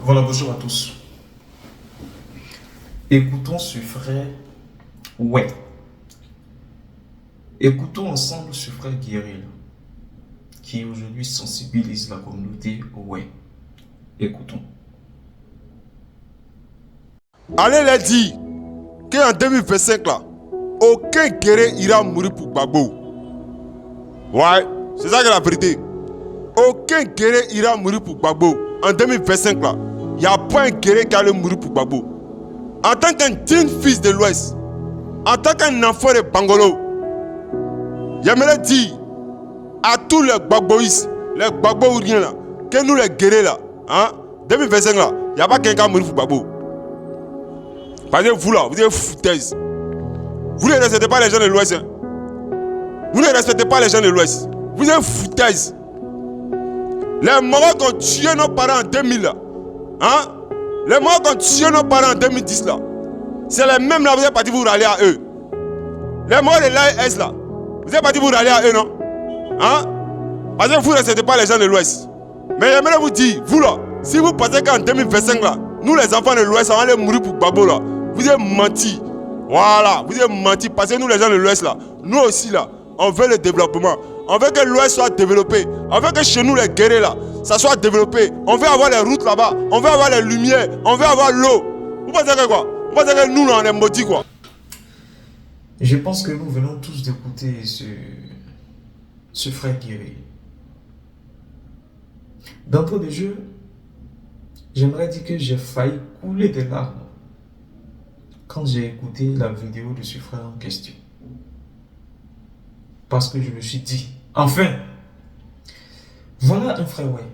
Voilà, bonjour à tous. Écoutons ce frère. Ouais. Écoutons ensemble ce frère Guéril qui aujourd'hui sensibilise la communauté. Ouais. Écoutons. Allez les dire qu'en 2025 là, aucun guerrier ira mourir pour Gbagbo. Ouais, c'est ça que la vérité. Aucun guerrier ira mourir pour Gbagbo. En 2025 là, il n'y a pas un guerrier qui allait mourir pour Gbagbo. En tant qu'un digne fils de l'Ouest, en tant qu'un enfant de Bangolo, j'aimerais dire à tous les Gbagboïs, les Gbagbouriens là, que nous les guerriers là, 2025 là, il n'y a pas quelqu'un qui va mourir pour Gbagbo. Parce que vous là, vous êtes foutaises. Vous ne respectez pas les gens de l'Ouest. Hein? Vous ne respectez pas les gens de l'Ouest. Vous êtes foutaises. Les Marocs ont tué nos parents en 2000 là. Hein? Les Marocs ont tué nos parents en 2010 là. C'est les mêmes là, vous êtes partis vous rallier à eux. Les Marocs de l'AES là, vous êtes partis vous rallier à eux, non? Hein? Parce que vous ne respectez pas les gens de l'Ouest. Mais j'aimerais vous dire, vous là, si vous pensez qu'en 2025 là, nous les enfants de l'Ouest, on va aller mourir pour Gbagbo là, vous êtes menti. Voilà, vous êtes menti. Parce que nous les gens de l'Ouest là, nous aussi là, on veut le développement. On veut que l'Ouest soit développé. On veut que chez nous les guerriers là, ça soit développé. On veut avoir les routes là-bas. On veut avoir les lumières. On veut avoir l'eau. Vous pensez que quoi? Vous pensez que nous là, on est maudits quoi? Je pense que nous venons tous d'écouter ce frère Guéril. D'entrée de jeu, j'aimerais dire que j'ai failli couler des larmes quand j'ai écouté la vidéo de ce frère en question. Parce que je me suis dit, enfin, voilà un frère, ouais.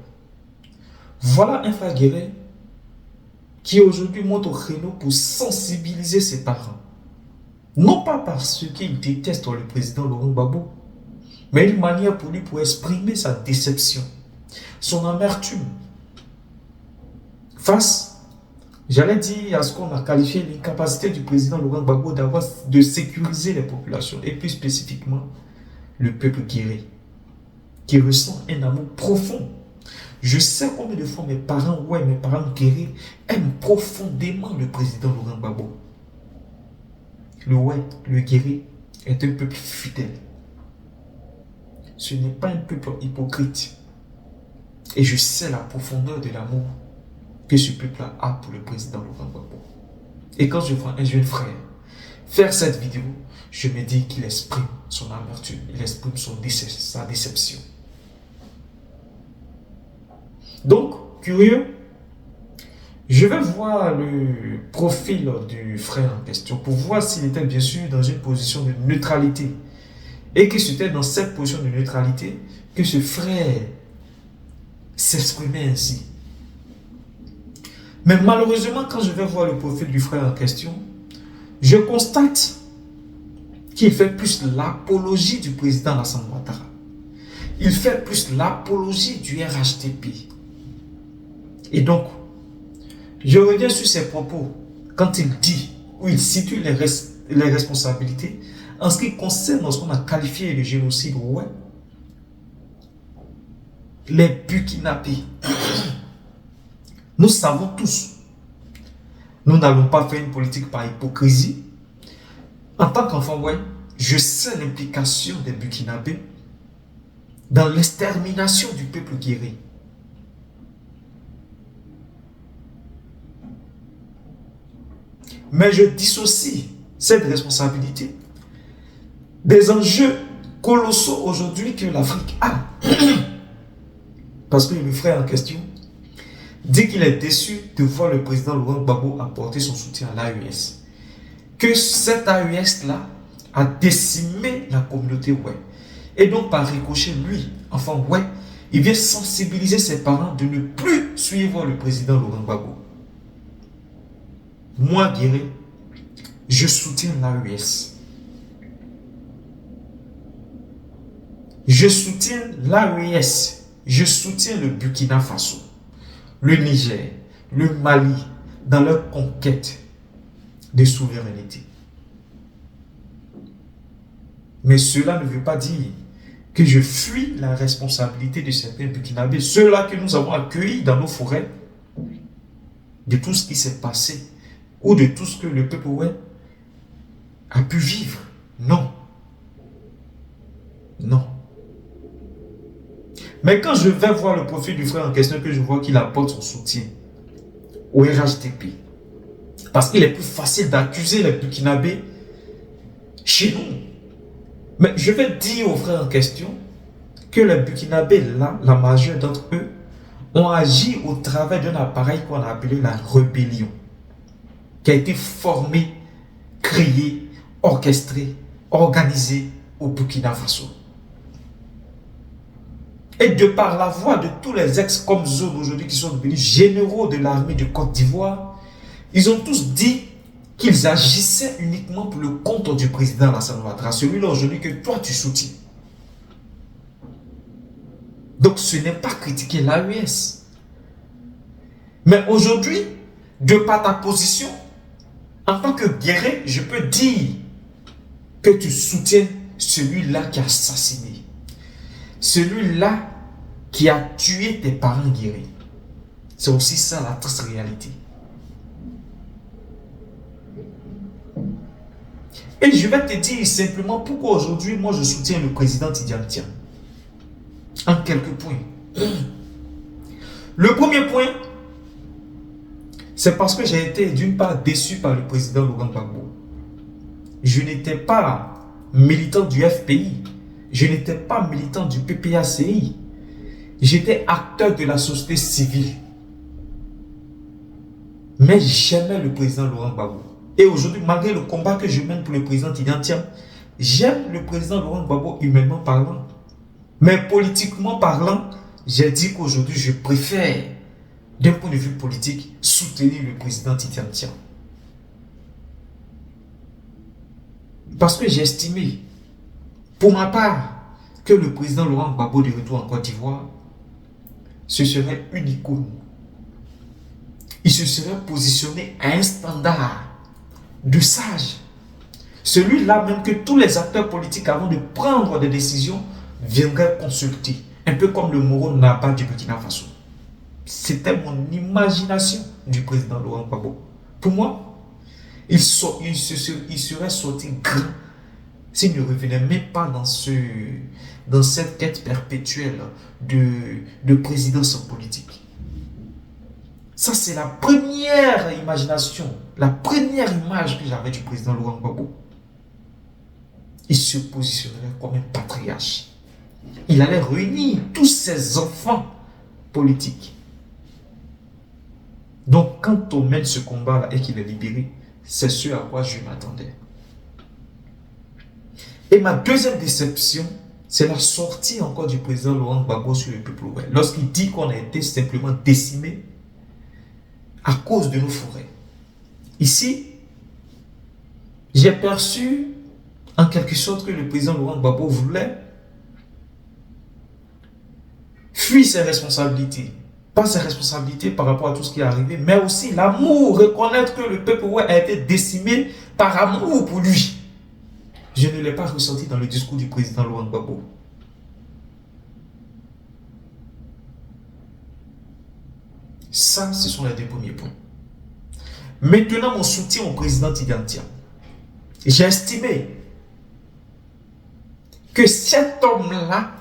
Voilà un frère Guéril qui aujourd'hui monte au créneau pour sensibiliser ses parents. Non pas parce qu'il déteste le président Laurent Gbagbo, mais une manière pour lui pour exprimer sa déception, son amertume face, j'allais dire, à ce qu'on a qualifié l'incapacité du président Laurent Gbagbo de sécuriser les populations, et plus spécifiquement le peuple guéri, qui ressent un amour profond. Je sais combien de fois mes parents guéris, aiment profondément le président Laurent Gbagbo. Le guéri est un peuple fidèle. Ce n'est pas un peuple hypocrite. Et je sais la profondeur de l'amour que ce peuple a pour le président Laurent Gbagbo. Et quand je vois un jeune frère faire cette vidéo, je me dis qu'il exprime son amertume, il exprime sa déception. Donc, curieux, je vais voir le profil du frère en question pour voir s'il était bien sûr dans une position de neutralité. Et que c'était dans cette position de neutralité que ce frère s'exprimait ainsi. Mais malheureusement, quand je vais voir le profil du frère en question, je constate qu'il fait plus l'apologie du président Alassane Ouattara. Il fait plus l'apologie du RHDP. Et donc, je reviens sur ses propos quand il dit, ou il situe les responsabilités en ce qui concerne ce qu'on a qualifié de génocide. Ouais. Les Burkinabés. Nous savons tous, nous n'allons pas faire une politique par hypocrisie. En tant qu'enfant, ouais, je sais l'implication des Burkinabés dans l'extermination du peuple guéri. Mais je dissocie cette responsabilité des enjeux colossaux aujourd'hui que l'Afrique a. Parce que le frère en question dit qu'il est déçu de voir le président Laurent Gbagbo apporter son soutien à l'AES. Que cette AES-là a décimé la communauté ouais. Et donc par ricochet, lui, enfin ouais, il vient sensibiliser ses parents de ne plus suivre le président Laurent Gbagbo. Moi, Guéré, je soutiens l'AES. Je soutiens l'AES. Je soutiens le Burkina Faso, le Niger, le Mali dans leur conquête de souveraineté. Mais cela ne veut pas dire que je fuis la responsabilité de certains Burkinabés, ceux-là que nous avons accueillis dans nos forêts, de tout ce qui s'est passé ou de tout ce que le peuple a pu vivre. Non. Non. Mais quand je vais voir le profil du frère en question, que je vois qu'il apporte son soutien au RHDP, parce qu'il est plus facile d'accuser les Burkinabés chez nous. Mais je vais dire aux frères en question que les Burkinabés, là, la majeure d'entre eux, ont agi au travers d'un appareil qu'on a appelé la rébellion, qui a été formé, créé, orchestré, organisé au Burkina Faso. Et de par la voix de tous les ex-Comzone aujourd'hui qui sont devenus généraux de l'armée de Côte d'Ivoire, ils ont tous dit qu'ils agissaient uniquement pour le compte du président Alassane Ouattara, celui-là aujourd'hui que toi tu soutiens. Donc ce n'est pas critiquer l'AES. Mais aujourd'hui, de par ta position, en tant que guerrier, je peux dire que tu soutiens celui-là qui a assassiné. Celui-là qui a tué tes parents guéris. C'est aussi ça la triste réalité. Et je vais te dire simplement pourquoi aujourd'hui, moi je soutiens le président Tidiane Tiam. En quelques points. Le premier point, c'est parce que j'ai été d'une part déçu par le président Laurent Gbagbo. Je n'étais pas militant du FPI. Je n'étais pas militant du PPACI. J'étais acteur de la société civile. Mais j'aimais le président Laurent Gbagbo. Et aujourd'hui, malgré le combat que je mène pour le président Tidiane Tiam, j'aime le président Laurent Gbagbo humainement parlant. Mais politiquement parlant, j'ai dit qu'aujourd'hui, je préfère, d'un point de vue politique, soutenir le président Tidiane Tiam. Parce que j'ai estimé, pour ma part, que le président Laurent Gbagbo de retour en Côte d'Ivoire, ce serait une icône. Il se serait positionné à un standard de sage. Celui-là même que tous les acteurs politiques, avant de prendre des décisions, viendraient consulter. Un peu comme le Moro Naba du Burkina Faso. C'était mon imagination du président Laurent Gbagbo. Pour moi, il serait sorti grand s'il ne revenait même pas dans cette quête perpétuelle de présidence politique. Ça, c'est la première imagination, la première image que j'avais du président Laurent Gbagbo. Il se positionnerait comme un patriarche. Il allait réunir tous ses enfants politiques. Donc, quand on mène ce combat-là et qu'il est libéré, c'est ce à quoi je m'attendais. Et ma deuxième déception, c'est la sortie encore du président Laurent Gbagbo sur le peuple ouest. Lorsqu'il dit qu'on a été simplement décimé à cause de nos forêts. Ici, j'ai perçu en quelque sorte que le président Laurent Gbagbo voulait fuir ses responsabilités. Pas ses responsabilités par rapport à tout ce qui est arrivé, mais aussi l'amour, reconnaître que le peuple a été décimé par amour pour lui. Je ne l'ai pas ressenti dans le discours du président Laurent Gbagbo. Ça, ce sont les deux premiers points. Maintenant, mon soutien au président Tidiane Tiam. J'ai estimé que cet homme-là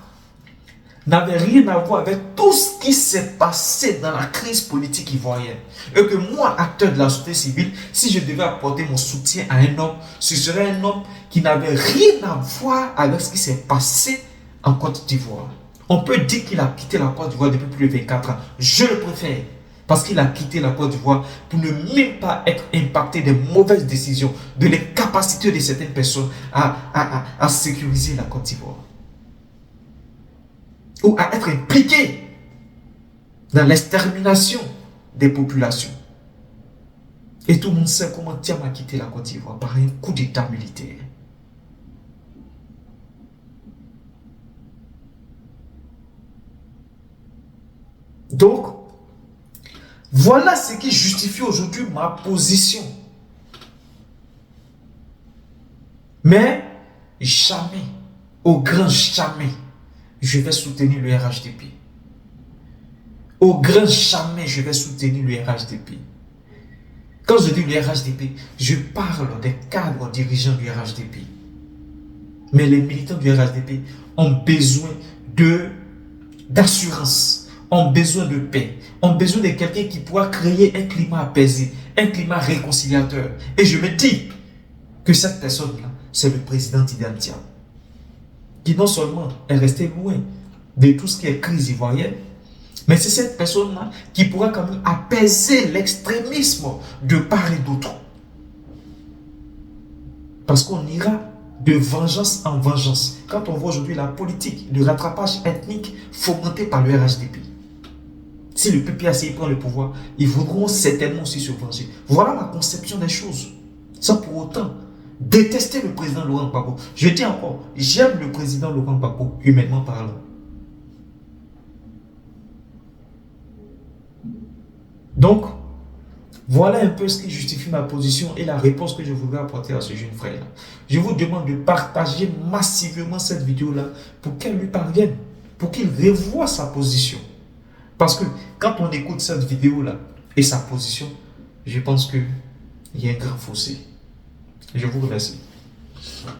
n'avait rien à voir avec tout ce qui s'est passé dans la crise politique ivoirienne. Et que moi, acteur de la société civile, si je devais apporter mon soutien à un homme, ce serait un homme qui n'avait rien à voir avec ce qui s'est passé en Côte d'Ivoire. On peut dire qu'il a quitté la Côte d'Ivoire depuis plus de 24 ans. Je le préfère. Parce qu'il a quitté la Côte d'Ivoire pour ne même pas être impacté des mauvaises décisions, de l'incapacité de certaines personnes à sécuriser la Côte d'Ivoire. Ou à être impliqué dans l'extermination des populations. Et tout le monde sait comment Tiam a quitté la Côte d'Ivoire par un coup d'état militaire. Donc, voilà ce qui justifie aujourd'hui ma position. Mais jamais, au grand jamais, je vais soutenir le RHDP. Au grand jamais, je vais soutenir le RHDP. Quand je dis le RHDP, je parle des cadres dirigeants du RHDP. Mais les militants du RHDP ont besoin d'assurance, ont besoin de paix, ont besoin de quelqu'un qui pourra créer un climat apaisé, un climat réconciliateur. Et je me dis que cette personne-là, c'est le président Tidantia, qui non seulement est resté loin de tout ce qui est crise ivoirienne, mais c'est cette personne-là qui pourra quand même apaiser l'extrémisme de part et d'autre. Parce qu'on ira de vengeance en vengeance. Quand on voit aujourd'hui la politique de rattrapage ethnique fomentée par le RHDP. Si le PPAC prend le pouvoir, ils voudront certainement aussi se venger. Voilà la conception des choses. Sans pour autant détester le président Laurent Gbagbo. Je dis encore, j'aime le président Laurent Gbagbo, humainement parlant. Donc, voilà un peu ce qui justifie ma position et la réponse que je voudrais apporter à ce jeune frère. Je vous demande de partager massivement cette vidéo-là pour qu'elle lui parvienne, pour qu'il revoie sa position. Parce que quand on écoute cette vidéo-là et sa position, je pense qu'il y a un grand fossé. Je vous remercie.